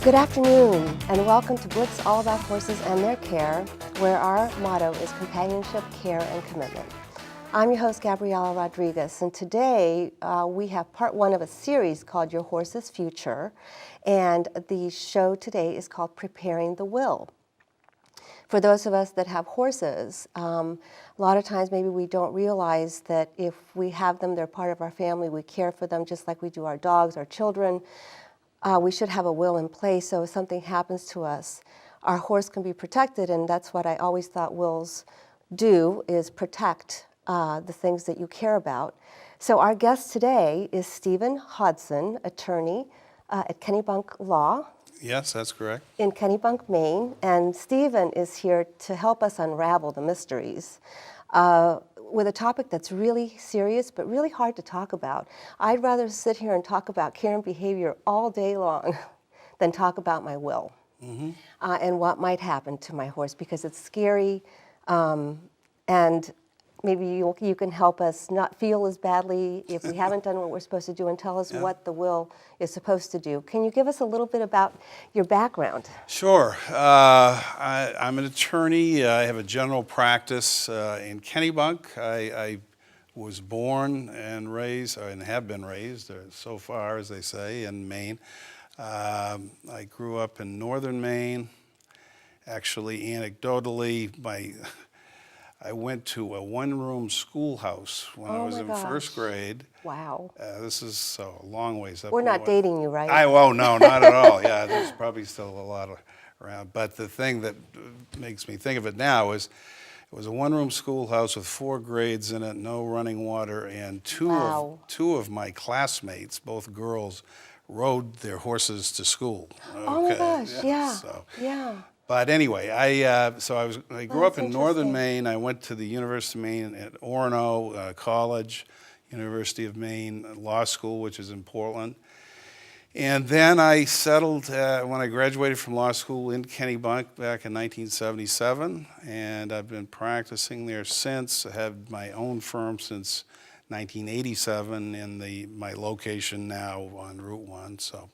Good afternoon, and welcome to Blixx All About Horses and Their Care, where our motto is companionship, care, and commitment. I'm your host, Gabriela Rodriguez, and today we have part one of a series called Your Horse's Future, and the show today is called Preparing the Will. For those of us that have horses, a lot of times maybe we don't realize that if we have them, they're part of our family, we care for them just like we do our dogs, our children. We should have a will in place so if something happens to us, our horse can be protected, and that's what I always thought wills do, is protect the things that you care about. So our guest today is Stephen Hodson, attorney at Kennebunk Law. Yes, that's correct. In Kennebunk, Maine, and Stephen is here to help us unravel the mysteries with a topic that's really serious but really hard to talk about. I'd rather sit here and talk about care and behavior all day long than talk about my will and what might happen to my horse, because it's scary, and maybe you can help us not feel as badly if we haven't done what we're supposed to do, and tell us what the will is supposed to do. Can you give us a little bit about your background? Sure. I'm an attorney. I have a general practice in Kennebunk. I was born and raised, and have been raised, so far, as they say, in Maine. I grew up in northern Maine. Actually, anecdotally, I went to a one-room schoolhouse when I was in first grade. Wow. This is a long ways up. We're not dating you, right? No, not at all. Yeah, there's probably still a lot around. But the thing that makes me think of it now is it was a one-room schoolhouse with 4 grades in it, no running water, and two of my classmates, both girls, rode their horses to school. Oh my gosh, yeah. But anyway, I grew up in northern Maine. I went to the University of Maine at Orono College, University of Maine Law School, which is in Portland. And then I settled when I graduated from law school in Kennebunk back in 1977, and I've been practicing there since. I had my own firm since 1987 in my location now on Route 1. So.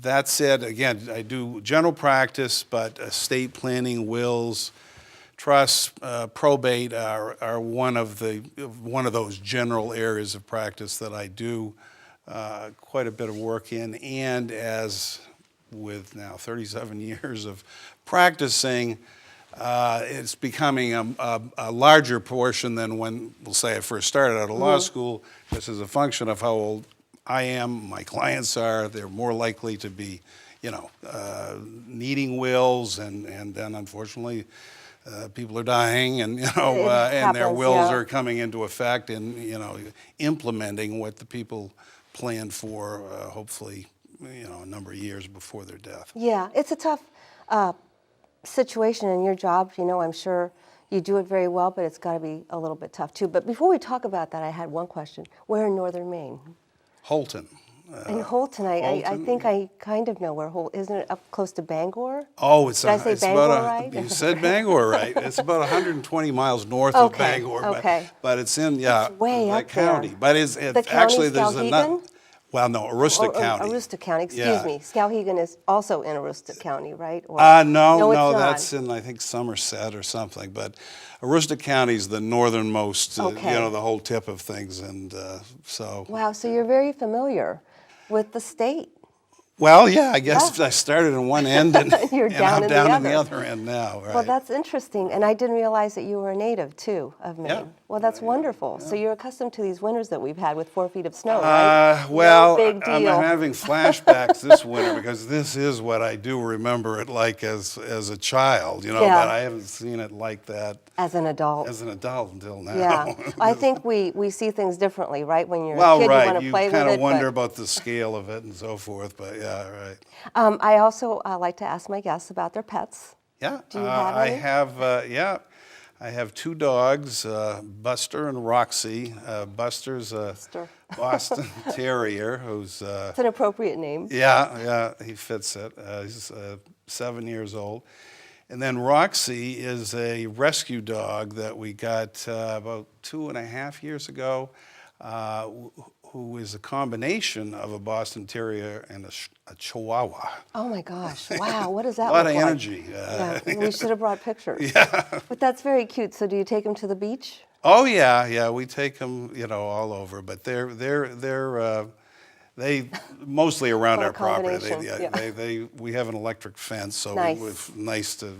That said, again, I do general practice, but estate planning, wills, trusts, probate are one of those general areas of practice that I do quite a bit of work in. And as with now 37 years of practicing, it's becoming a larger portion than when, we'll say, I first started out of law school. This is a function of how old I am, my clients are. They're more likely to be, needing wills, and then unfortunately, people are dying, and and their wills are coming into effect, and implementing what the people planned for, hopefully, a number of years before their death. Yeah, it's a tough situation in your job. I'm sure you do it very well, but it's got to be a little bit tough too. But before we talk about that, I had one question. Where in northern Maine? Holton. In Holton, I think I kind of know where Holton, isn't it up close to Bangor? Oh, Did I say Bangor right? You said Bangor right. It's about 120 miles north of Bangor, but it's in it's way up county. There. But it's the actually there's another. Well, no, Aroostook County. Aroostook County, excuse me. Skowhegan is also in Aroostook County, right? Or, no, that's in, I think, Somerset or something. But Aroostook County is the northernmost, the whole tip of things, and so. Wow, so you're very familiar with the state. Well, yeah, I guess I started in one end and, You're I'm in down in the other end now. Right? Well, that's interesting, and I didn't realize that you were a native, too, of Maine. Yeah. Well, that's wonderful. Yeah. So you're accustomed to these winters that we've had with 4 feet of snow, right? Well, no big deal. I'm having flashbacks this winter because this is what I do remember it like as a child, but I haven't seen it like that. As an adult. As an adult until now. Yeah, I think we see things differently, right? When you're a kid, you want to play with it. You kind of wonder about the scale of it and so forth, but yeah, right. I also like to ask my guests about their pets. Yeah. Do you have any? I have 2 dogs, Buster and Roxy. Buster's a Boston Terrier who's... It's an appropriate name. Yeah, he fits it. He's 7 years old. And then Roxy is a rescue dog that we got about 2.5 years ago, who is a combination of a Boston Terrier and a Chihuahua. Oh my gosh! Wow, what does that A lot look of like? energy. Yeah, we should have brought pictures. Yeah. But that's very cute. So do you take them to the beach? Oh yeah, we take them, all over, but they mostly around What a our property. combination, yeah. We have an electric fence, so Nice. it's nice to,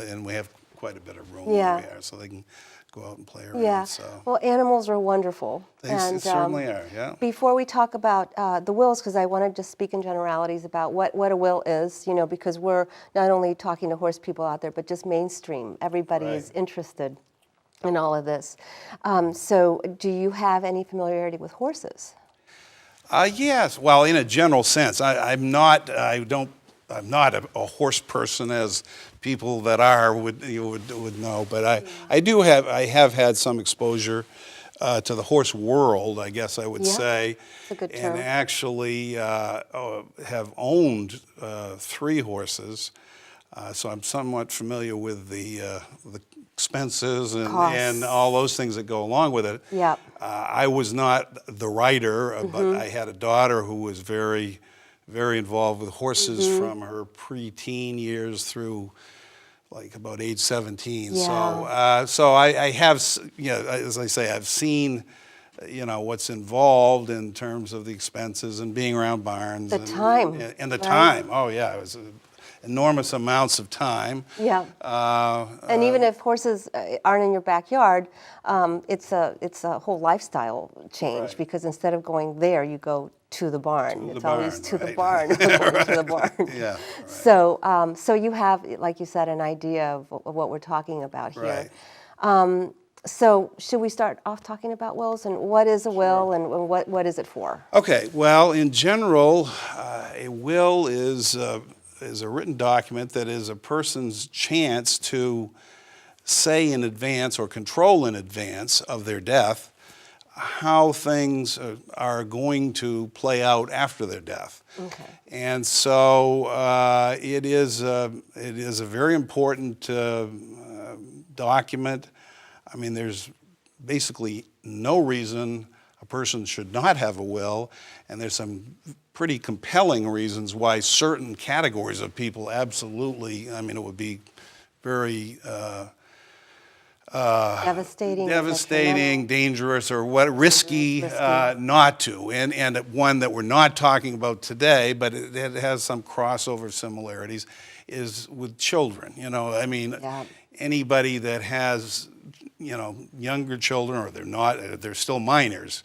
and we have quite a bit of room Yeah. where we are, so they can go out and play around. Yeah. So Well, animals are wonderful. they certainly are. Yeah. Before we talk about the wills, because I want to just speak in generalities about what a will is, because we're not only talking to horse people out there, but just mainstream. Everybody Right. is interested in all of this. So do you have any familiarity with horses? Yes. Well, in a general sense, I'm not. I'm not a horse person, as people that are would know. But I have had some exposure to the horse world, I guess I would Yeah, say, that's a good term. and actually have owned 3 horses. So I'm somewhat familiar with the expenses Costs. and all those things that go along with it. Yeah. I was not the rider, but I had a daughter who was very, very involved with horses from her pre-teen years through like about age 17. Yeah. So I have, as I say, I've seen, what's involved in terms of the expenses and being around barns. The and, time, And the right? time. Oh yeah, it was enormous amounts of time. Yeah. And even if horses aren't in your backyard, it's a whole lifestyle change, Right. because instead of going there, you go to the barn. To the It's always barn, to the right. barn. Going to the barn. Yeah. So, so you have, like you said, an idea of what we're talking about here. Right. So should we start off talking about wills, and what is a will, and what is it for? Okay. Well, in general, a will is a written document that is a person's chance to say in advance or control in advance of their death how things are going to play out after their death. Okay. And so it is a very important document. I mean, there's basically no reason a person should not have a will, and there's some pretty compelling reasons why certain categories of people absolutely, I mean, it would be very devastating, dangerous, or risky not to. And one that we're not talking about today, but it has some crossover similarities, is with children. I mean, Yeah. anybody that has, younger children, or they're still minors.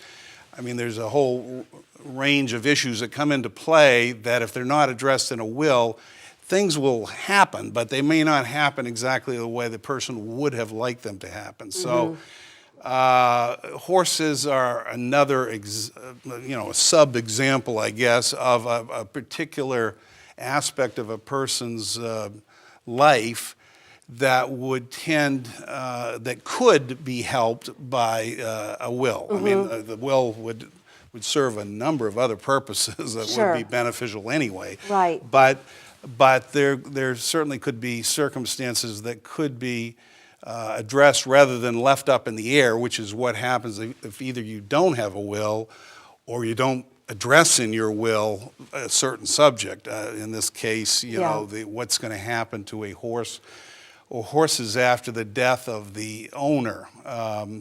I mean, there's a whole range of issues that come into play that if they're not addressed in a will, things will happen, but they may not happen exactly the way the person would have liked them to happen. So horses are another, a sub-example, I guess, of a particular aspect of a person's life that would that could be helped by a will. I mean, the will would serve a number of other purposes that Sure. would be beneficial anyway. Right. But there certainly could be circumstances that could be addressed rather than left up in the air, which is what happens if either you don't have a will or you don't address in your will a certain subject. In this case, what's going to happen to a horse or horses after the death of the owner.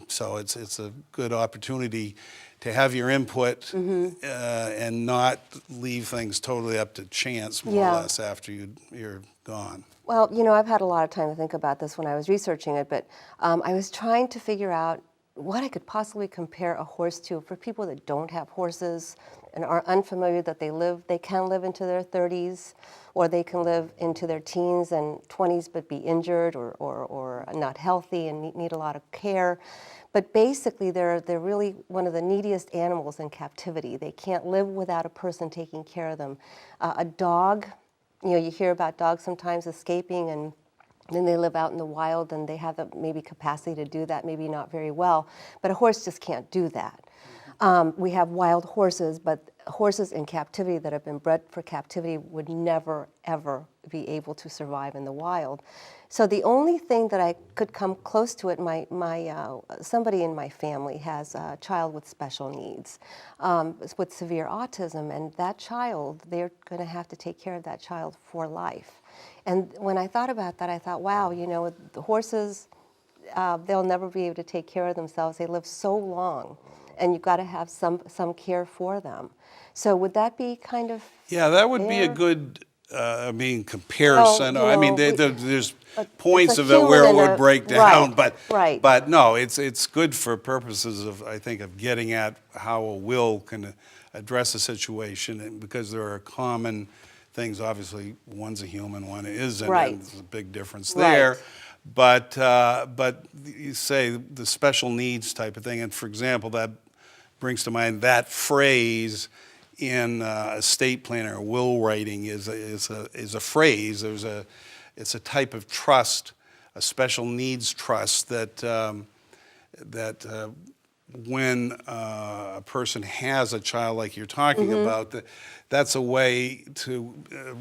So it's a good opportunity to have your input and not leave things totally up to chance, more or less, after you're gone. Well, I've had a lot of time to think about this when I was researching it, but I was trying to figure out what I could possibly compare a horse to for people that don't have horses and are unfamiliar that they can live into their 30s, or they can live into their teens and 20s but be injured or not healthy and need a lot of care. But basically, they're really one of the neediest animals in captivity. They can't live without a person taking care of them. A dog, you hear about dogs sometimes escaping, and then they live out in the wild, and they have the maybe capacity to do that, maybe not very well. But a horse just can't do that. We have wild horses, but horses in captivity that have been bred for captivity would never, ever be able to survive in the wild. So the only thing that I could come close to it, somebody in my family has a child with special needs, with severe autism, and that child, they're going to have to take care of that child for life. And when I thought about that, I thought, wow, you know, the horses, they'll never be able to take care of themselves. They live so long, and you've got to have some care for them. So would that be kind of Yeah, that would be a fair? good, comparison. Well, I mean, you know, there's it's points a of it where it human and would break down, right, right. but no, it's good for purposes of, I think, of getting at how a will can address a situation, and because there are common things. Obviously, one's a human, one isn't, Right. and there's a big difference Right. there. But you say the special needs type of thing, and for example, that brings to mind that phrase in estate planning or will writing is a phrase. It's a type of trust, a special needs trust that when a person has a child like you're talking about, that's a way to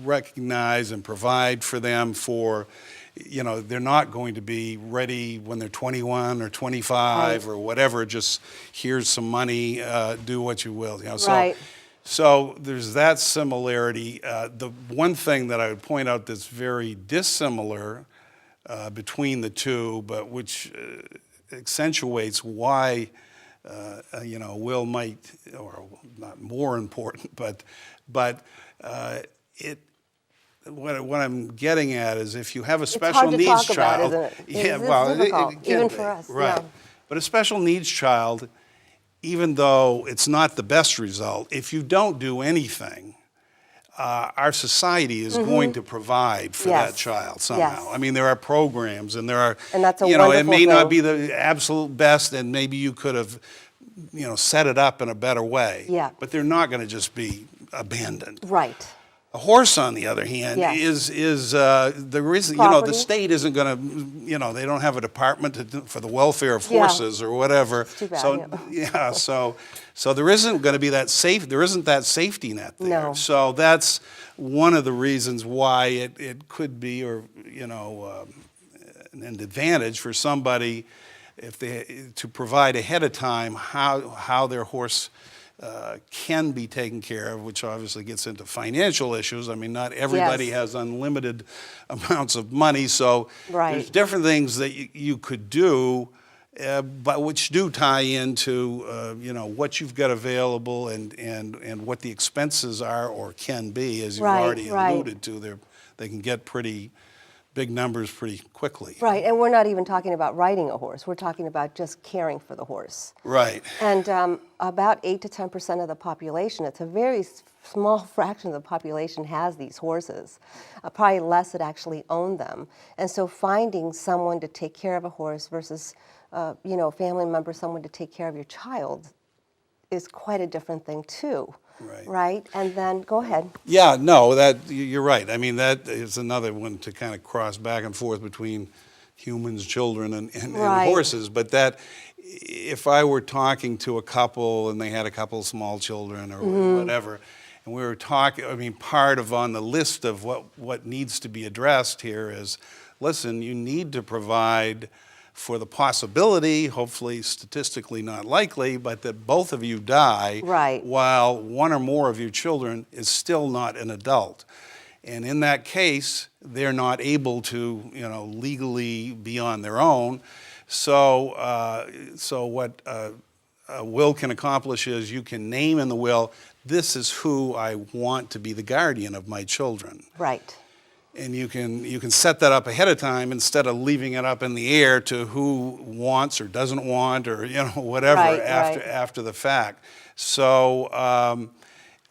recognize and provide for them for, you know, they're not going to be ready when they're 21 or 25 or whatever, just here's some money, do what you will. You know, Right. so there's that similarity. The one thing that I would point out that's very dissimilar between the two, but which accentuates why you know, will might, or not more important, but what I'm getting at is if you have a special needs hard to talk about, child, isn't it? yeah, It's well, difficult, it can even be, for us, right? yeah. But a special needs child, even though it's not the best result, if you don't do anything, our society is going to provide for that Yes. child somehow. Yes. I mean, there are programs, and there are, And that's a you know, it wonderful may not thing. be the absolute best, and maybe you could have, you know, set it up in a better way. Yeah. But they're not going to just be abandoned. Right. A horse, on the other hand, Yes. is the reason, you know, the Property. state isn't going to, you know, they don't have a department for the welfare of Yeah. horses or whatever. too bad, So yeah. so there isn't going to be that there isn't that safety net there. No. So that's one of the reasons why it could be, or you know, an advantage for somebody if to provide ahead of time how their horse can be taken care of, which obviously gets into financial issues. I mean, not everybody Yes. has unlimited amounts of money, so Right. there's different things that you could do, but which do tie into you know, what you've got available and what the expenses are or can be, as you've Right, already right. alluded to. They can get pretty big numbers pretty quickly. Right, and we're not even talking about riding a horse. We're talking about just caring for the horse. Right. And about 8 to 10% of the population, it's a very small fraction of the population has these horses. Probably less that actually own them. And so finding someone to take care of a horse versus, you know, a family member, someone to take care of your child is quite a different thing too. Right. Right? And then, go ahead. Yeah, no, you're right. I mean, that is another one to kind of cross back and forth between humans, children, and Right. horses. But that, if I were talking to a couple and they had a couple of small children or whatever, and we were talking, I mean, part of on the list of what needs to be addressed here is, listen, you need to provide for the possibility, hopefully statistically not likely, but that both of you die Right. while one or more of your children is still not an adult. And in that case, they're not able to, you know, legally be on their own. So, so what a will can accomplish is you can name in the will, this is who I want to be the guardian of my children. Right. And you can set that up ahead of time instead of leaving it up in the air to who wants or doesn't want, or you know, whatever, Right, after the fact. So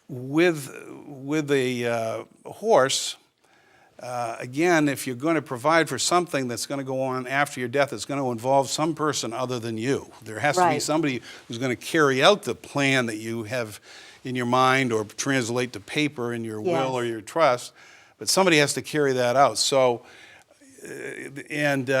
with a horse, again, if you're going to provide for something that's going to go on after your death, it's going to involve some person other than you. There has to be Right. somebody who's going to carry out the plan that you have in your mind or translate to paper in your Yes. will or your trust. But somebody has to carry that out. So, again,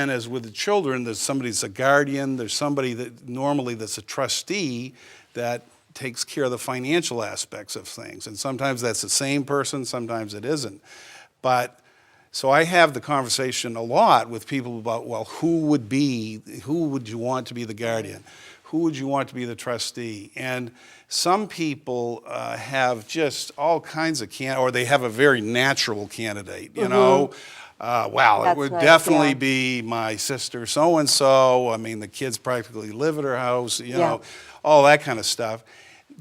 as with the children, there's somebody that's a guardian. There's somebody that normally that's a trustee that takes care of the financial aspects of things. And sometimes that's the same person, sometimes it isn't. But so I have the conversation a lot with people about, well, who would you want to be the guardian? Who would you want to be the trustee? And some people have just all kinds of or they have a very natural candidate, you know. Well, That's it would nice, definitely yeah. be my sister so-and-so. I mean, the kids practically live at her house, you Yeah. know, all that kind of stuff.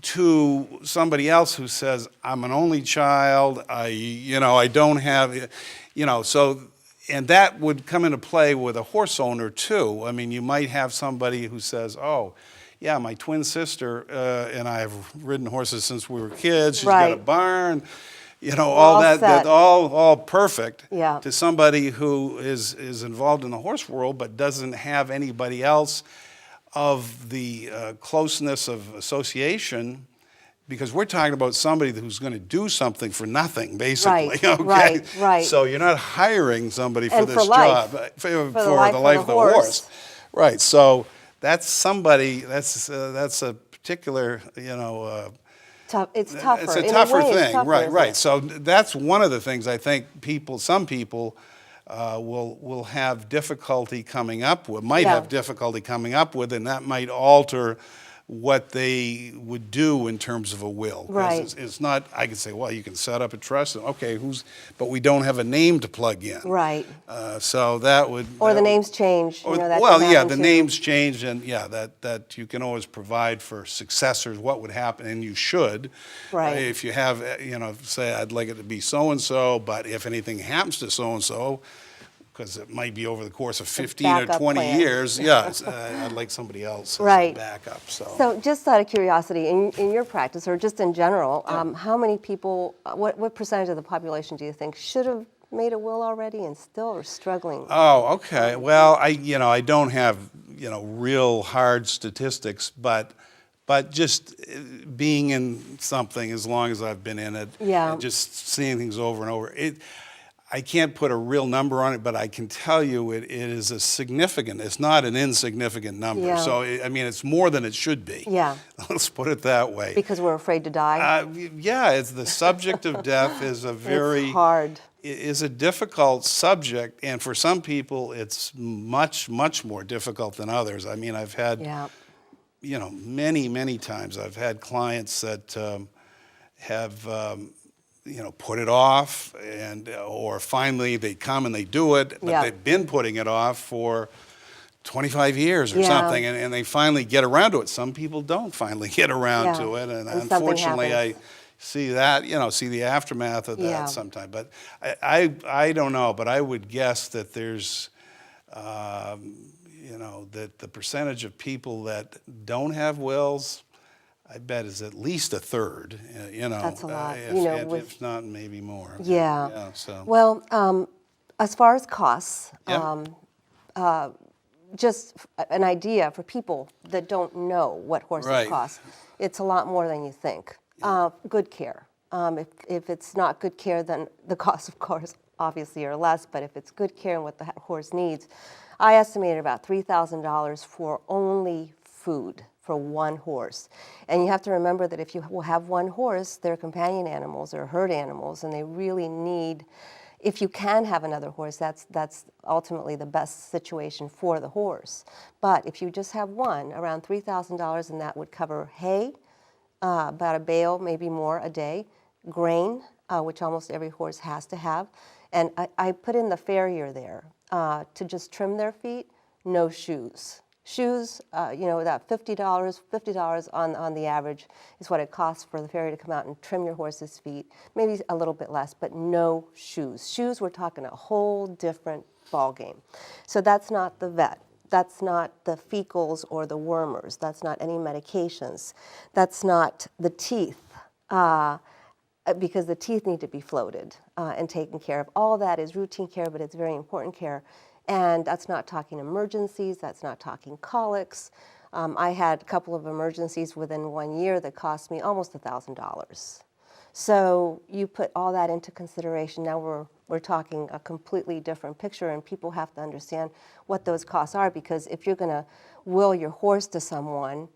To somebody else who says, I'm an only child, I don't have, so, and that would come into play with a horse owner too. I mean, you might have somebody who says, oh, yeah, my twin sister and I have ridden horses since we were kids. She's got a Right. barn, all all that, set. all perfect. Yeah. To somebody who is involved in the horse world but doesn't have anybody else of the closeness of association, because we're talking about somebody who's going to do something for nothing, basically. Right, Okay? right. So you're not hiring somebody for And this for life. job For the life of the horse. Right. So that's somebody. That's a particular. It's tougher. It's a In tougher way, it's thing. tougher, Right. isn't Right. it? So that's one of the things I think some people. Will have difficulty coming up with, might Yeah. have difficulty coming up with, and that might alter what they would do in terms of a will. 'Cause Right. It's not, I could say, well, you can set up a trust, and okay, but we don't have a name to plug in. Right. So that would. Or that the would- names change. or- That well, can yeah, happen the too. names change, and yeah, that you can always provide for successors what would happen, and you should. Right. If you have, say, I'd like it to be so-and-so, but if anything happens to so-and-so, because it might be over the course of 15 or backup 20 plan. years, yeah, I'd like somebody else as Right. a backup. So just out of curiosity, in your practice, or just in general, how many people, what percentage of the population do you think should have made a will already and still are struggling? Oh, okay. Well, I don't have, real hard statistics, but just being in something as long as I've been in it, Yeah. and just seeing things over and over, I can't put a real number on it, but I can tell you it is it's not an insignificant number. Yeah. So, it's more than it should be. Yeah. Let's put it that way. Because we're afraid to die? Yeah, it's the subject of death is a very It's hard. is a difficult subject, and for some people it's much more difficult than others. I mean, I've had Yeah. many times I've had clients that have put it off, or finally they come and they do it, but Yeah. they've been putting it off for 25 years or Yeah. something, and they finally get around to it. Some people don't finally get around Yeah. to it, and And something unfortunately I happens. see that, see the aftermath of that Yeah. sometimes. But I don't know, but I would guess that there's, that the percentage of people that don't have wills, I bet is at least a third, That's a lot, if not maybe more. Yeah. So. Well, as far as costs, Yeah. just an idea for people that don't know what horses Right. cost. It's a lot more than you think. Good care. If it's not good care, then the costs, of course, obviously are less, but if it's good care and what the horse needs, I estimated about $3,000 for only food for one horse. And you have to remember that if you will have one horse, they're companion animals or herd animals, and they really need, if you can have another horse, that's ultimately the best situation for the horse. But if you just have one, around $3,000, and that would cover hay, about a bale, maybe more a day, grain, which almost every horse has to have, and I put in the farrier there to just trim their feet, no shoes. Shoes, that $50 on the average is what it costs for the farrier to come out and trim your horse's feet, maybe a little bit less, but no shoes. Shoes, we're talking a whole different ballgame. So that's not the vet. That's not the fecals or the wormers. That's not any medications. That's not the teeth, because the teeth need to be floated and taken care of. All that is routine care, but it's very important care. And that's not talking emergencies. That's not talking colics. I had a couple of emergencies within 1 year that cost me almost $1,000. So you put all that into consideration. Now we're talking a completely different picture, and people have to understand what those costs are, because if you're going to will your horse to someone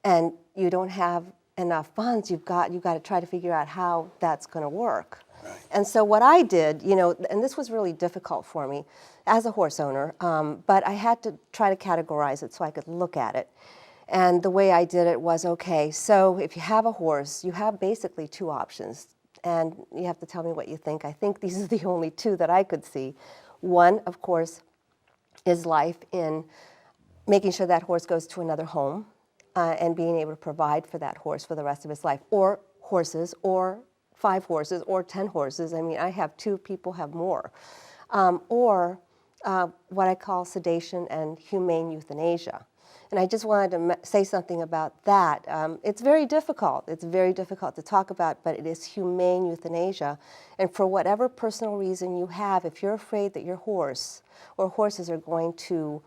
and you don't have enough funds, you've got to try to figure out how that's going to work. Right. And so what I did, and this was really difficult for me as a horse owner, but I had to try to categorize it so I could look at it. And the way I did it was, okay, so if you have a horse, you have basically two options. And you have to tell me what you think. I think these are the only two that I could see. One, of course, is life in making sure that horse goes to another home and being able to provide for that horse for the rest of his life, or horses, or 5 horses, or 10 horses. I mean, I have 2, people have more. Or what I call sedation and humane euthanasia. And I just wanted to say something about that. It's very difficult. It's very difficult to talk about, but it is humane euthanasia. And for whatever personal reason you have, if you're afraid that your horse or horses are going to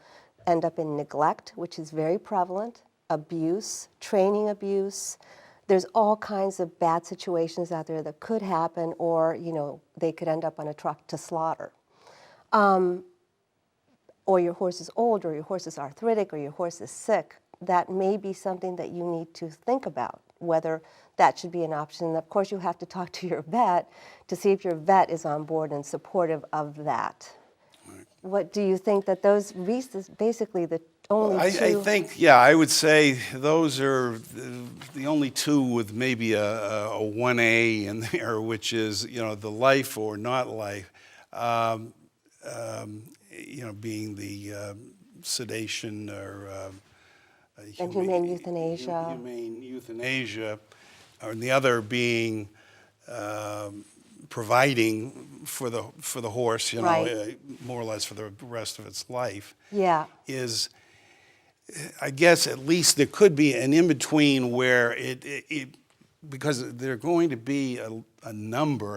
end up in neglect, which is very prevalent, abuse, training abuse, there's all kinds of bad situations out there that could happen, or they could end up on a truck to slaughter. Or your horse is old, or your horse is arthritic, or your horse is sick, that may be something that you need to think about, whether that should be an option. And of course, you have to talk to your vet to see if your vet is on board and supportive of that. Right. What do you think that those basically the only two? I think, yeah, I would say those are the only 2 with maybe a 1A in there, which is, the life or not life. Being the sedation or humane euthanasia. Humane euthanasia, and the other being providing for the horse, right. More or less for the rest of its life. Yeah. Is, I guess, at least there could be an in between where it because there are going to be a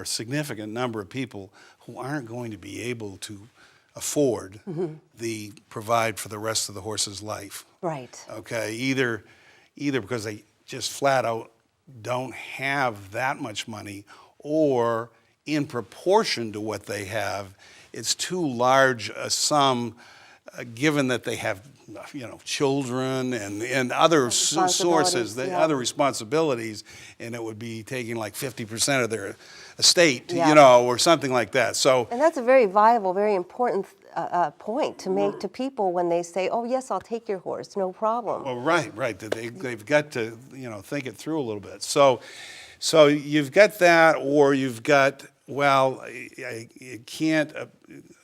significant number of people who aren't going to be able to afford the provide for the rest of the horse's life. Right. Okay, either because they just flat out don't have that much money, or in proportion to what they have, it's too large a sum, given that they have children and other sources, other responsibilities, and it would be taking like 50% of their estate, or something like that. So, and that's a very viable, very important point to make to people when they say, "Oh yes, I'll take your horse, no problem." Well, right. They've got to think it through a little bit. So you've got that, or you've got, well, you can't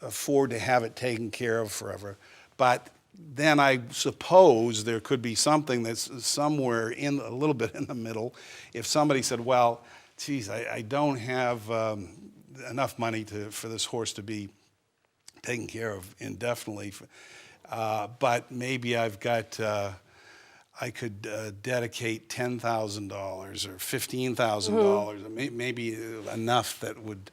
afford to have it taken care of forever, but then I suppose there could be something that's somewhere in a little bit in the middle. If somebody said, well, geez, I don't have enough money for this horse to be taken care of indefinitely, but maybe I've got, I could dedicate $10,000 or $15,000, maybe enough that would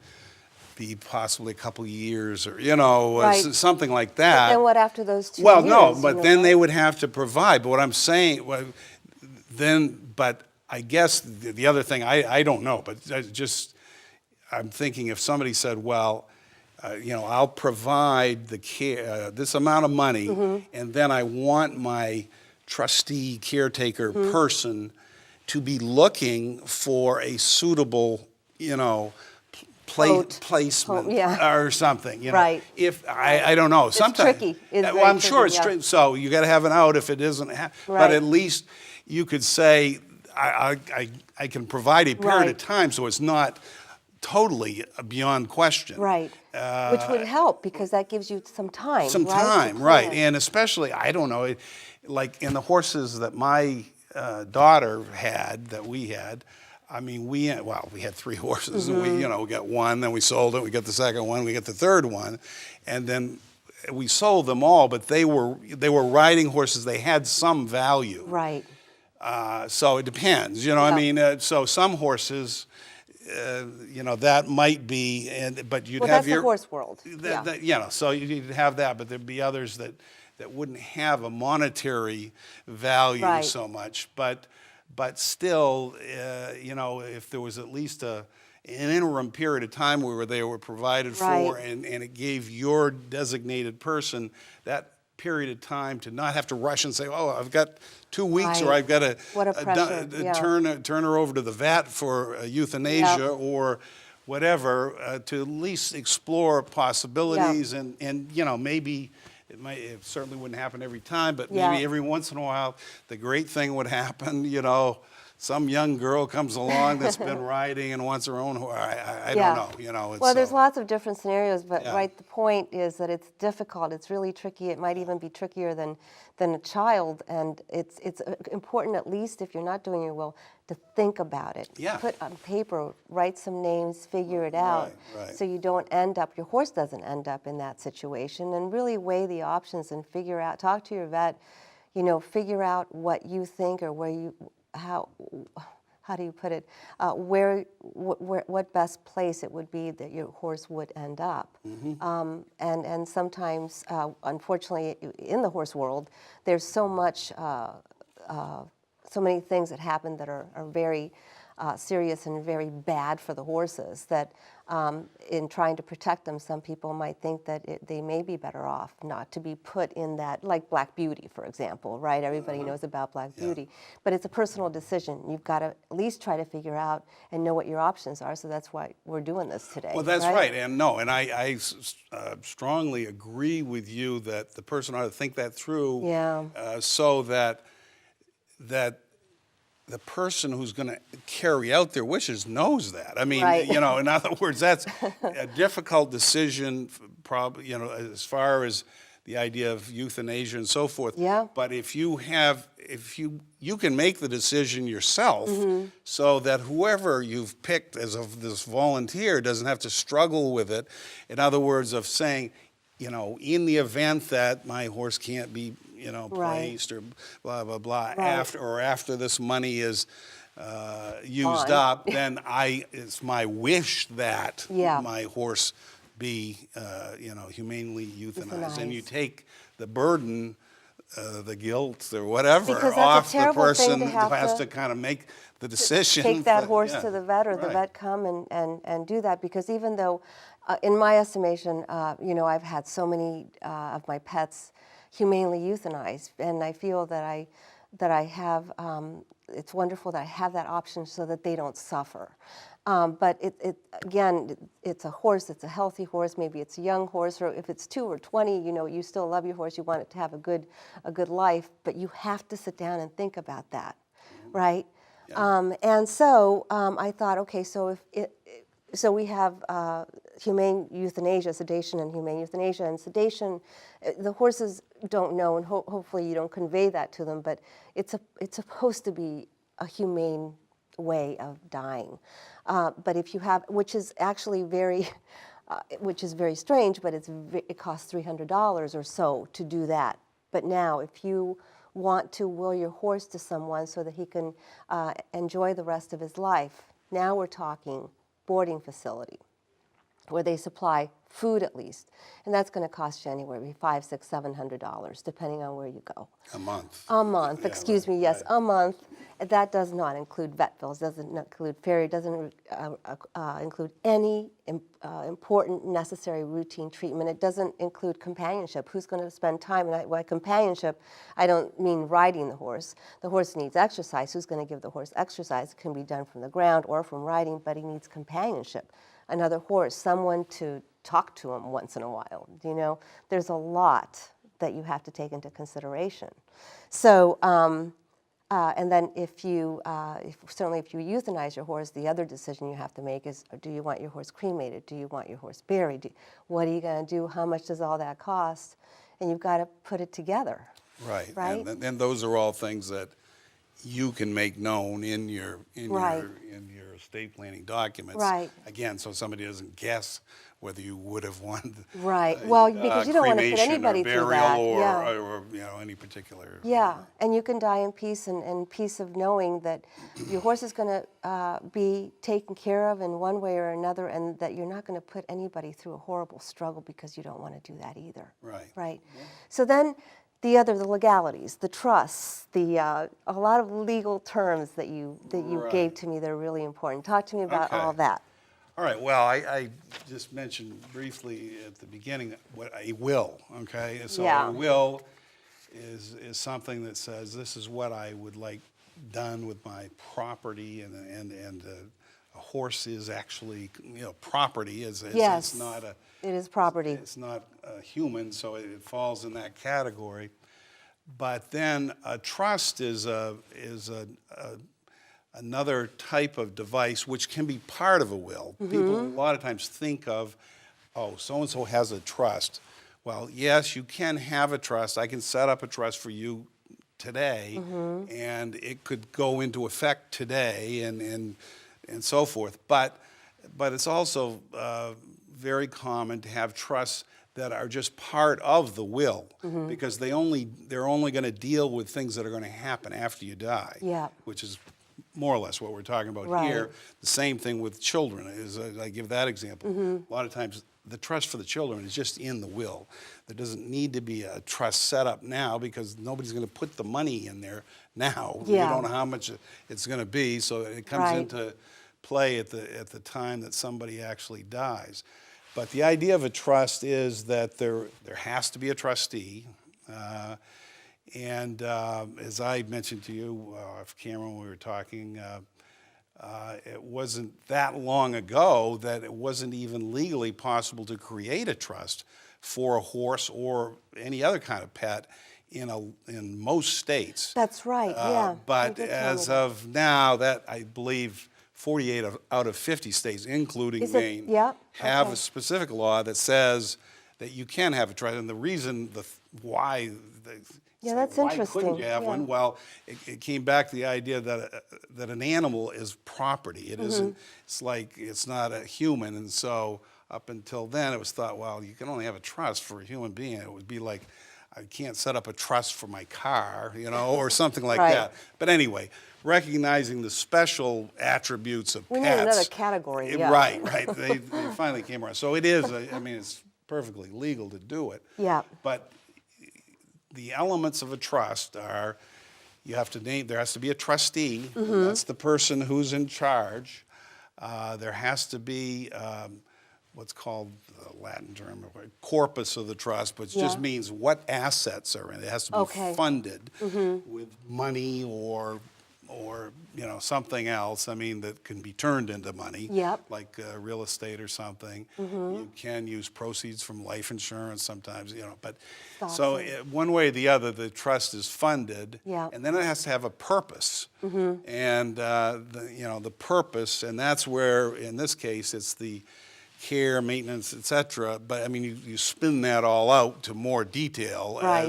be possibly a couple years, or right. Something like that. But then what after those 2 well, years? no, but then they would have to provide. But what I'm saying, but I guess the other thing, I don't know, but I'm thinking if somebody said, well, I'll provide the care, this amount of money, and then I want my trustee caretaker person to be looking for a suitable, placement or something, Right. If I don't know, sometimes tricky. It's well, I'm very sure tricky, it's tricky. So you got to have an out if it isn't. Right. But at least you could say I can provide a period of time, so it's not totally beyond question. Right. Which would help, because that gives you some time. Some time, right? And especially, I don't know, like in the horses that my daughter had, that we had. I mean, we had 3 horses, and we got one, then we sold it, we got the second one, we got the third one, and then we sold them all, but they were riding horses, they had some value. Right. So it depends, I mean, so some horses, that might be, but you'd have that's the horse world. So you'd have that, but there'd be others that wouldn't have a monetary value so much, but still, if there was at least an interim period of time where they were provided for, and it gave your designated person that period of time to not have to rush and say, oh, I've got 2 weeks, or Right. I've got to What a pressure, yeah. turn her over to the vet for euthanasia or whatever, to at least explore possibilities. And you know, maybe it certainly wouldn't happen every time, but maybe every once in a while the great thing would happen, you know, some young girl comes along that's been riding and wants her own horse. I don't know, you know. Well, there's lots of different scenarios, but right, the point is that it's difficult. It's really tricky. It might even be trickier than a child, and it's important, at least if you're not doing your will, to think about it. Yeah. Put on paper, write some names, figure it out, so you don't end up, your horse doesn't end up in that situation, and really weigh the options and figure out, talk to your vet, you know, figure out what you think, or where you, how do you put it, what best place it would be that your horse would end up. And sometimes, unfortunately, in the horse world, there's so much, so many things that happen that are very serious and very bad for the horses, that in trying to protect them, some people might think that they may be better off not to be put in that, like Black Beauty, for example, right? Everybody knows about Black Beauty. But it's a personal decision. You've got to at least try to figure out and know what your options are, so that's why we're doing this today. Well, that's right. And no, and I strongly agree with you that the person ought to think that through, so that the person who's going to carry out their wishes knows that. I mean, you know, in other words, that's a difficult decision, probably, you know, as far as the idea of euthanasia and so forth. But if you can make the decision yourself, so that whoever you've picked as of this volunteer doesn't have to struggle with it. In other words, of saying, you know, in the event that my horse can't be, you know, placed or blah, blah, blah, after this money is used up, then it's my wish that my horse be, you know, humanely euthanized. And you take the burden, the guilt or whatever off the person who has to kind of make the decision. Take that horse to the vet, or the vet come and do that, because even though, in my estimation, you know, I've had so many of my pets humanely euthanized, and I feel that I have, it's wonderful that I have that option so that they don't suffer. But again, it's a horse, it's a healthy horse, maybe it's a young horse, or if it's 2 or 20, you know, you still love your horse, you want it to have a good life, but you have to sit down and think about that, right? And so I thought, okay, so so we have humane euthanasia, sedation and humane euthanasia. And sedation, the horses don't know, and hopefully you don't convey that to them, but it's supposed to be a humane way of dying. But if you have, which is actually very strange, but it costs $300 or so to do that. But now, if you want to will your horse to someone so that he can enjoy the rest of his life, now we're talking boarding facility, where they supply food at least, and that's going to cost you anywhere between $500, $600, $700, depending on where you go. A month. A month, excuse me, yes, a month. That does not include vet bills, doesn't include ferry, doesn't include any important, necessary routine treatment. It doesn't include companionship. Who's going to spend time? And by companionship, I don't mean riding the horse. The horse needs exercise. Who's going to give the horse exercise? It can be done from the ground or from riding, but he needs companionship. Another horse, someone to talk to him once in a while. You know, there's a lot that you have to take into consideration. So, and then certainly if you euthanize your horse, the other decision you have to make is, do you want your horse cremated? Do you want your horse buried? What are you going to do? How much does all that cost? And you've got to put it together. Right. And those are all things that you can make known in your estate planning documents. Again, so somebody doesn't guess whether you would have wanted well, because you don't want to put anybody through that. Or you know, any particular. And you can die in peace and peace of knowing that your horse is going to be taken care of in one way or another, and that you're not going to put anybody through a horrible struggle, because you don't want to do that either. So then the legalities, the trusts, a lot of legal terms that you gave to me that are really important. Talk to me about all that. All right, well, I just mentioned briefly at the beginning what a will, okay? So Yeah. a will is something that says this is what I would like done with my property, and a horse is actually, property. Yes, It's not a, it is property. it's not a human, so it falls in that category. But then a trust is another type of device which can be part of a will. People a lot of times think of, oh, so-and-so has a trust. Well, yes, you can have a trust. I can set up a trust for you today, and it could go into effect today and so forth. But it's also very common to have trusts that are just part of the will, because they're only going to deal with things that are going to happen after you die. Yeah. Which is more or less what we're talking about Right. here. The same thing with children. I give that example. A lot of times the trust for the children is just in the will. There doesn't need to be a trust set up now, because nobody's going to put the money in there now. Yeah. You don't know how much it's going to be, so it comes Right. into play at the time that somebody actually dies. But the idea of a trust is that there has to be a trustee. As I mentioned to you off camera when we were talking, it wasn't that long ago that it wasn't even legally possible to create a trust for a horse or any other kind of pet in most states. That's right, yeah. But You did tell me as that. of now, that I believe 48 out of 50 states, including Is it- Maine, yeah? have Okay. a specific law that says that you can have a trust. And the reason why Yeah, that's why interesting, couldn't you have yeah. one? Well, it came back to the idea that an animal is property. It isn't. It's like it's not a human, and so up until then, it was thought, well, you can only have a trust for a human being. It would be like, I can't set up a trust for my car, or something like Right. that. But anyway, recognizing the special attributes of We need pets. another category, yeah. Right. They finally came around. So it is. I mean, it's perfectly legal to do it. Yeah. But the elements of a trust are, you have to name, there has to be a trustee. That's the person who's in charge. There has to be what's called the Latin term, corpus of the trust, which just Yeah. means what assets are in it. It has to be Okay. funded with money or something else. I mean, that can be turned into money, Yep. like real estate or something. You can use proceeds from life insurance sometimes, But so one way or the other, the trust is funded, Yeah. and then it has to have a purpose. And the purpose, and that's where, in this case, it's the care, maintenance, et cetera. But I mean, you spin that all out to more detail, Right.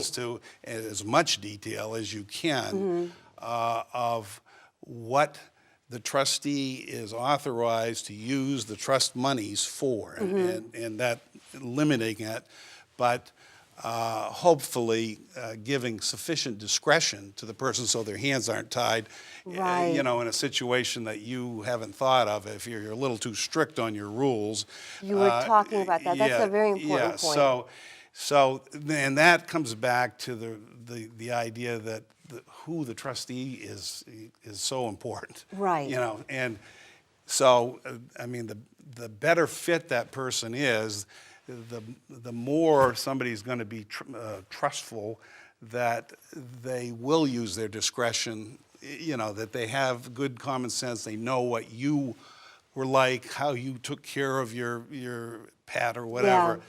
as much detail as you can of what the trustee is authorized to use the trust monies for, and that limiting it, but hopefully giving sufficient discretion to the person so their hands aren't tied, Right. in a situation that you haven't thought of. If you're a little too strict on your rules. You were talking about that. That's a very important point. And that comes back to the idea that who the trustee is so important. Right. And so, I mean, the better fit that person is, the more somebody's going to be trustful that they will use their discretion, that they have good common sense, they know what you were like, how you took care of your pet or whatever.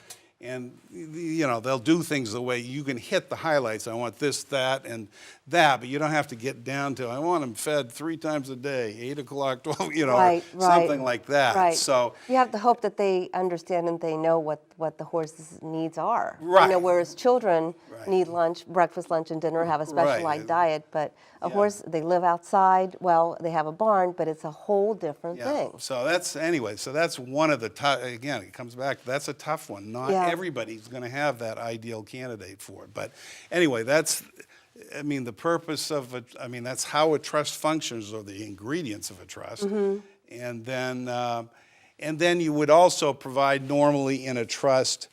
And, they'll do things the way you can hit the highlights. I want this, that, and that, but you don't have to get down to, I want them fed 3 times a day, 8 o'clock, 12, Right, something like that. Right. So, you have to hope that they understand and they know what the horse's needs are. Right. Whereas children Right. need lunch, breakfast, lunch, and dinner, have a specialized Right. diet, but a Yeah. horse, they live outside, well, they have a barn, but it's a whole different thing. So that's one of the again, it comes back, that's a tough one. Not Yeah. everybody's going to have that ideal candidate for it. But anyway, the purpose of that's how a trust functions, or the ingredients of a trust. And then you would also provide normally in a trust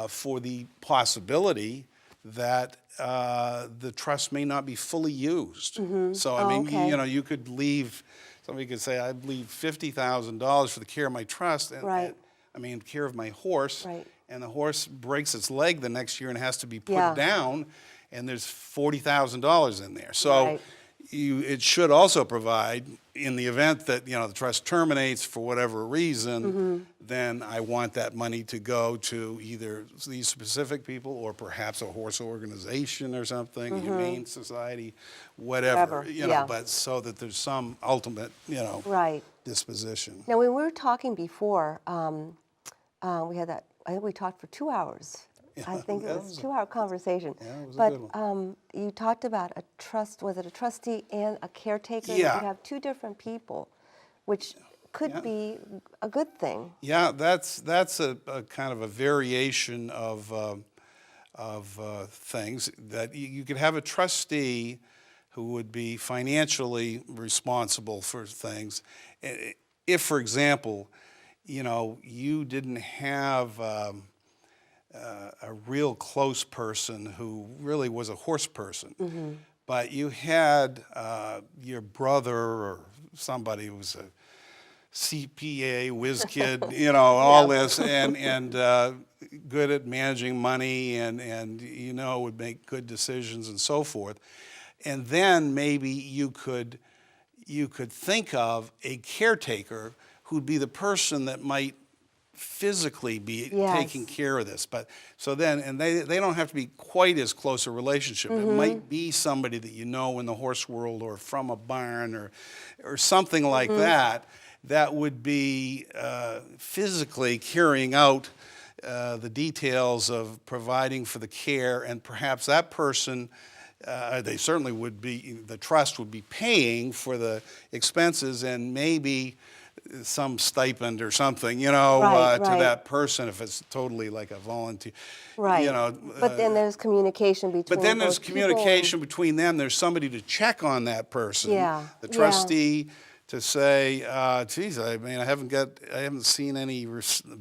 for the possibility that the trust may not be fully used. So I mean, okay. you could leave somebody could say, I leave $50,000 for the care of my trust, Right. care of my horse, Right. and the horse breaks its leg the next year and has to be put Yeah. down, and there's $40,000 in there. So Right. it should also provide, in the event that the trust terminates for whatever reason, then I want that money to go to either these specific people or perhaps a horse organization or something, humane society, whatever, yeah. but so that there's some ultimate, Right. disposition. Now, when we were talking before, we had that, I think we talked for 2 hours. I think it was a 2-hour conversation. Yeah, it was a but good one. You talked about a trust, was it a trustee and a caretaker? Yeah. You have two different people, which could Yeah. be a good thing. Yeah, that's a kind of a variation of things that you could have a trustee who would be financially responsible for things. If, for example, you didn't have a real close person who really was a horse person, but you had your brother or somebody who was a CPA whiz kid, all this, and good at managing money, and would make good decisions and so forth. And then maybe you could think of a caretaker who'd be the person that might physically be taking care of this. But so then, and they don't have to be quite as close a relationship. It might be somebody that you know in the horse world or from a barn or something like that would be physically carrying out the details of providing for the care, and perhaps that person, they certainly would be, the trust would be paying for the expenses and maybe some stipend or something, to that person if it's totally like a volunteer. Right. But then there's communication between But then there's both people communication between them. There's somebody to check on that person. Yeah. The trustee to say, geez, I haven't seen any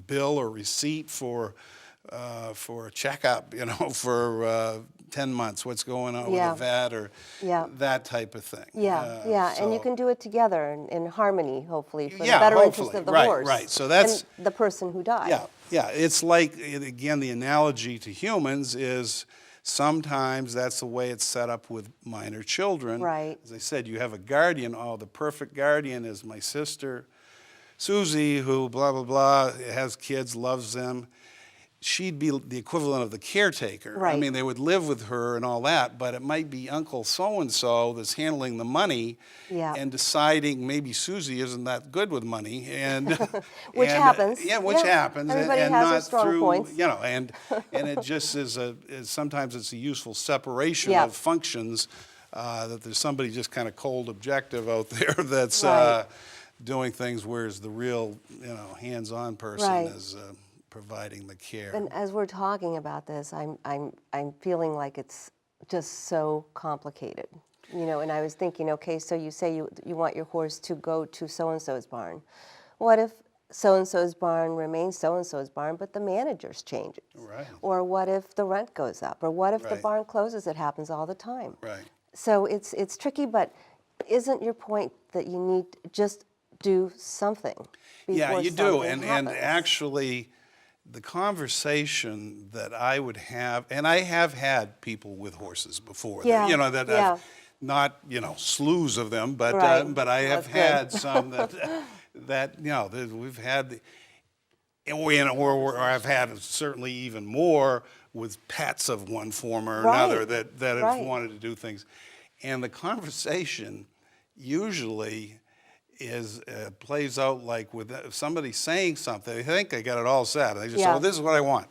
bill or receipt for a checkup, for 10 months, what's going on with a vet or that type of thing. And you can do it together in harmony, hopefully, for the better interest of the horse. Right, so that's... And the person who died. Yeah, it's like, again, the analogy to humans is sometimes that's the way it's set up with minor children. Right. As I said, you have a guardian. Oh, the perfect guardian is my sister, Susie, who blah, blah, blah, has kids, loves them. She'd be the equivalent of the caretaker. Right. I mean, they would live with her and all that, but it might be Uncle so-and-so that's handling the money and deciding maybe Susie isn't that good with money. And which happens. Yeah, which happens. Everybody and has not their strong through, points. and it just is sometimes it's a useful separation of functions, that there's somebody just kind of cold objective out there that's doing things, whereas the real, hands-on person is providing the care. And as we're talking about this, I'm feeling like it's just so complicated, And I was thinking, okay, so you say you want your horse to go to so-and-so's barn. What if so-and-so's barn remains so-and-so's barn, but the managers change it? Right. Or what if the rent goes up? Or what if the Right. barn closes? It happens all the time. Right. So it's tricky, but isn't your point that you need to just do something before you do, something and happens? actually, the conversation that I would have, and I have had people with horses before, that I've not, slews of them, but but I have had some that we've had, or I've had certainly even more with pets of one form or another that have wanted to do things, and the conversation usually plays out like with somebody saying something. They think they got it all set. They just say, well, this is what I want.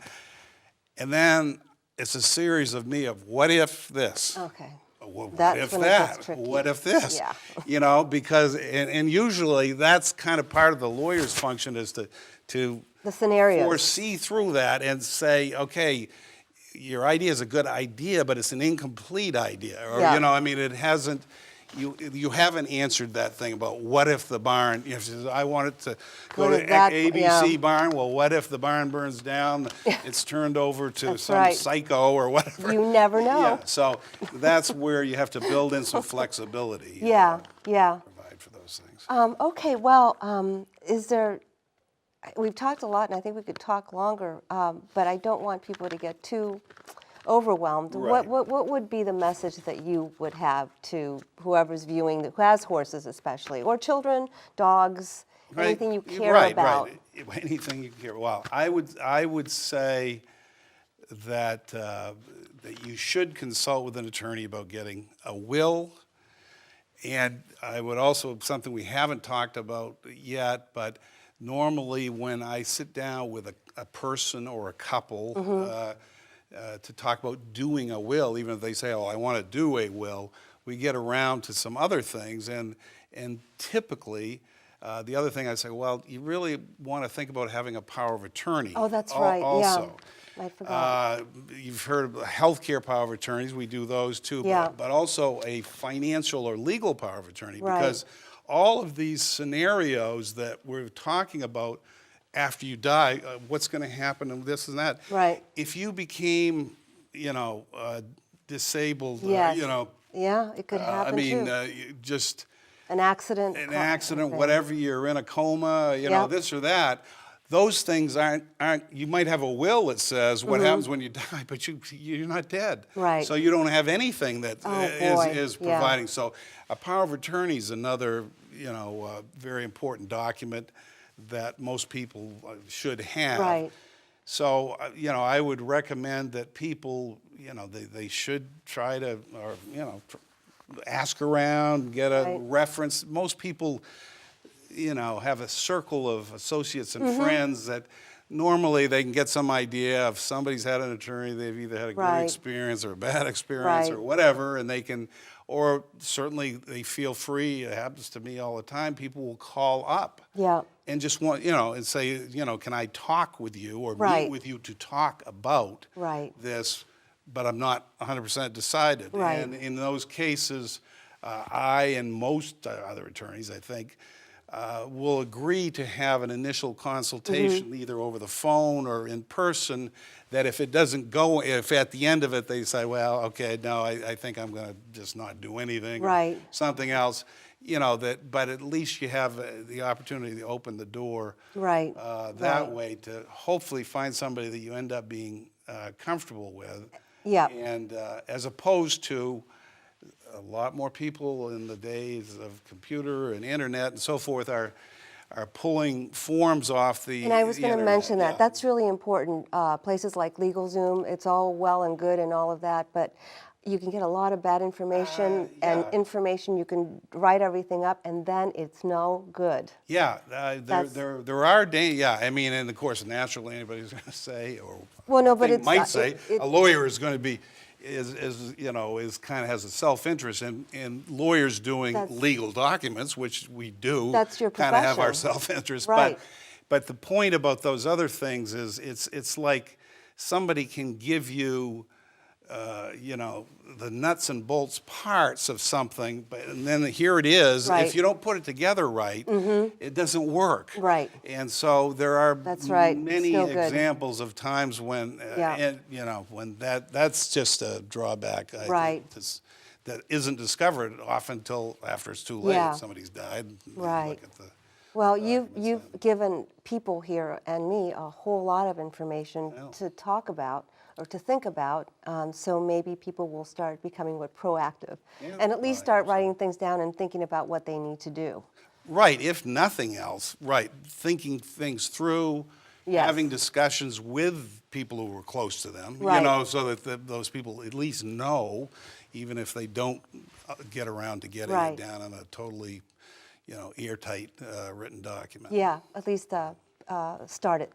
And then it's a series of what if this? Okay. Well, what That's if when it that? gets tricky. What if this? Yeah. Because, and usually that's kind of part of the lawyer's function is to the scenarios. foresee through that and say, okay, your idea is a good idea, but it's an incomplete idea. Or, it hasn't, you haven't answered that thing about what if the barn, I want it to go to ABC barn, well, what if the barn burns down, it's turned over to some psycho or whatever. You never know. Yeah, so that's where you have to build in some flexibility. Yeah. Provide for those things. Okay, well, is there, we've talked a lot, and I think we could talk longer, but I don't want people to get too overwhelmed. Right. What would be the message that you would have to whoever's viewing, who has horses especially, or children, dogs, anything you care about? Right. Anything you care. Well, I would say that that you should consult with an attorney about getting a will. And I would also, something we haven't talked about yet, but normally when I sit down with a person or a couple to talk about doing a will, even if they say, oh, I want to do a will, we get around to some other things. And typically, the other thing I say, well, you really want to think about having a power of attorney. Oh, that's right, also. yeah. I forgot. You've heard of healthcare power of attorneys. We do those too. Yeah. But also a financial or legal power of attorney. Right. Because all of these scenarios that we're talking about after you die, what's going to happen and this and that. Right. If you became, disabled, Yes. Yeah, it could happen too. Just An accident. an accident, whatever, you're in a coma, Yep. this or that. Those things aren't. You might have a will that says what happens when you die, but you're not dead. Right. So you don't have anything that boy. is Yeah. providing. So a power of attorney is another, very important document that most people should have. Right. So, I would recommend that people, they should try to, or, ask around, get a Right. reference. Most people, have a circle of associates and friends that normally they can get some idea if somebody's had an attorney, they've either had a Right. good experience or a bad experience or Right. whatever, and they can, or certainly they feel free. It happens to me all the time. People will call up. Yeah. And just want, and say, can I talk with you or Right. meet with you to talk about Right. this, but I'm not 100% decided. Right. And in those cases, I and most other attorneys, I think, will agree to have an initial consultation either over the phone or in person, that if it doesn't go, if at the end of it they say, well, okay, no, I think I'm going to just not do anything Right. or something else, but at least you have the opportunity to open the door Right. that Right. way to hopefully find somebody that you end up being comfortable with. Yeah. And as opposed to a lot more people in the days of computer and internet and so forth are pulling forms off the And I was going to internet. mention that. Yeah. That's really important. Places like LegalZoom, it's all well and good and all of that, but you can get a lot of bad information and yeah. information. You can write everything up, and then it's no good. Yeah, That's- there are I mean, and of course, naturally, anybody's going to say, or Well, no, but they it's might say, it- a lawyer is going to be is kind of has a self-interest in lawyers doing That's- legal documents, which we do. That's your kind of have our profession. self-interest, Right. but the point about those other things is it's like somebody can give you. The nuts and bolts parts of something, and then here it is. Right. If you don't put it together right, it doesn't work. Right. And so there are That's right. It's many no good. examples of times when, Yeah. when that's just a drawback. I Right. think, that isn't discovered often until after it's too late. Yeah. Somebody's died. and you Right. Look at the, Well, you've given people here and me a whole lot of information to talk about or to think about, so maybe people will start becoming proactive Yeah. and at least I start hope so. writing things down and thinking about what they need to do. Right, if nothing else, right, thinking things through, Yes. having discussions with people who were close to them, Right. so that those people at least know, even if they don't get around to getting Right. it down on a totally, airtight written document. Yeah, at least start it.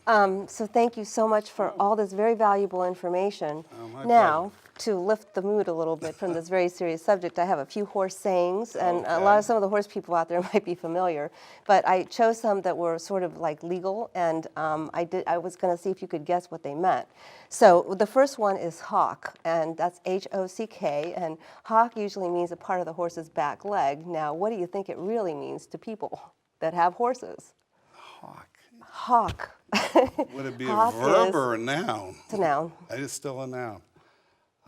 Right. So thank you so much for all this very valuable information. my Now, to lift the mood a little bit from this very serious subject, I have a few horse sayings, and a lot of some of the horse people out there might be familiar, but I chose some that were sort of like legal, and I was going to see if you could guess what they meant. So the first one is hock, and that's H-O-C-K, and hock usually means a part of the horse's back leg. Now, what do you think it really means to people that have horses? Hawk. Hock. Would it be Hawk a verb is- or a noun? It's a noun. It is still a noun.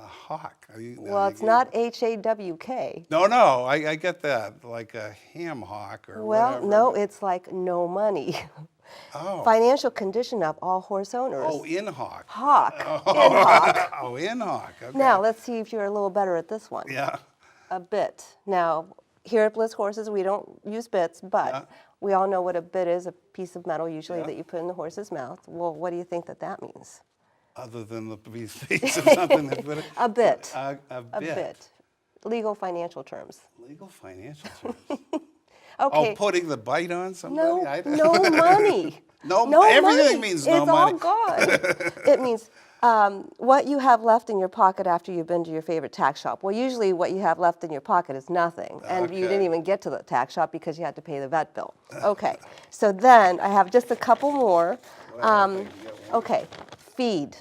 A hawk. Well, it's not H-A-W-K. No, I get that, like a ham hock or Well, whatever. no, it's like no money. Oh. Financial condition of all horse owners. Oh, in hawk. Hawk. Oh. In hawk. Oh, in hawk. Okay. Now, let's see if you're a little better at this one. Yeah. A bit. Now, here at Blixx Horses, we don't use bits, but Yeah. we all know what a bit is, a piece of metal usually Yeah. that you put in the horse's mouth. Well, what do you think that means? Other than the piece of something that put it. A bit. A A bit. Legal financial terms. Legal financial terms. Okay. Oh, putting the bite on somebody? No money. No, everything money. means no money. It's all gone. It means what you have left in your pocket after you've been to your favorite tack shop. Well, usually what you have left in your pocket is nothing, and you didn't Okay. even get to the tack shop because you had to pay the vet bill. Okay, so then I have just a couple more. Okay, feed.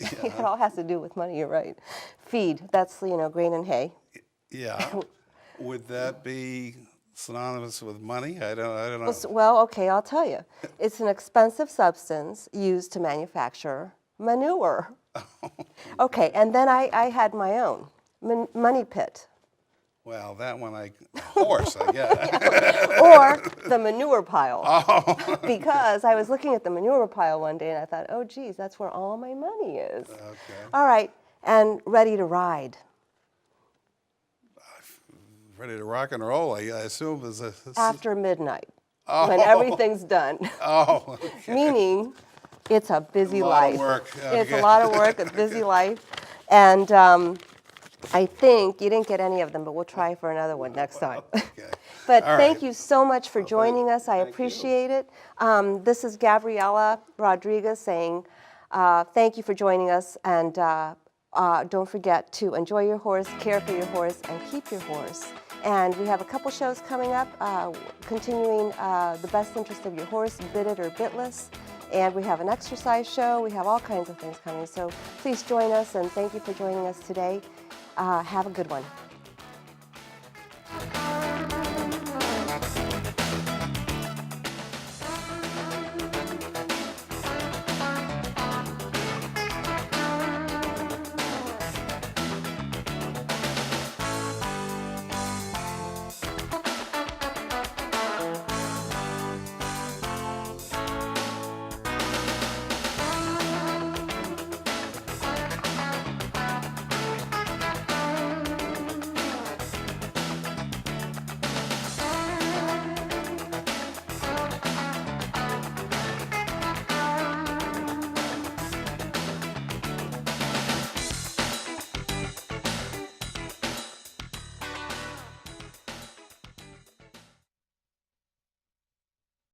It all has to do with money, you're right. Feed, that's, grain and hay. Yeah. Would that be synonymous with money? I don't know. Well, okay, I'll tell you. It's an expensive substance used to manufacture manure. Okay, and then I had my own, money pit, Well, that one horse, I guess. or the manure pile. Oh. Because I was looking at the manure pile one day and I thought, oh, geez, that's where all my money is. Okay. All right, and ready to ride. Ready to rock and roll, I assume is a. After midnight, when everything's done. Oh, okay. Meaning, it's a busy A lot life. of work. It's a Okay. lot of work, a busy life. And I think you didn't get any of them, but we'll try for another one next time. Okay. But All thank right. you so much for joining us. I thank you. appreciate it. This is Gabriela Rodriguez saying thank you for joining us. And don't forget to enjoy your horse, care for your horse, and keep your horse. And we have a couple shows coming up, continuing the best interest of your horse, bitted or bitless. And we have an exercise show. We have all kinds of things coming. So please join us, and thank you for joining us today. Have a good one.